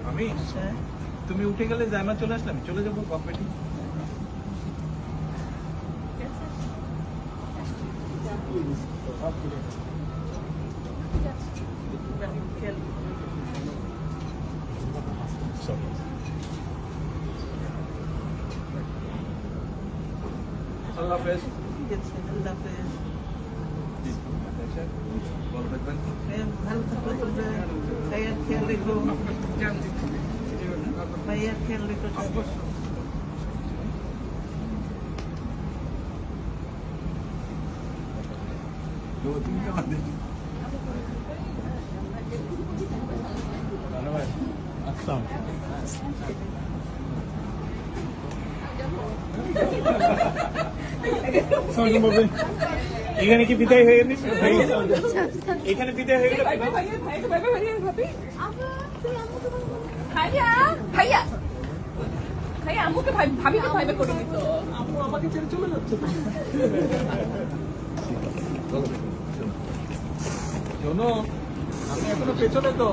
আমি তুমি উঠে গেলে জায়মা চলে আসলাম, চলে যাবো গভর্নমেন্ট। আল্লাহ হাফেজ। আল্লাহ হাফেজ। ভালো থাকবেন। ভালো থাকো, তোমরা ভাইয়ার খেয়াল রেখো, ভাইয়ার খেয়াল রেখো। এখানে কি বিদায় হয়ে গেছে? এখানে বিদায় হয়ে গেল। ভাইয়া ভাইয়া ভাইয়া আম্মুকে ভাবিকে ভাইবে করে দিত। আম্মু আমাকে ছেড়ে চলে যাচ্ছে। শোনো, আমি এখনো পেছনে তো।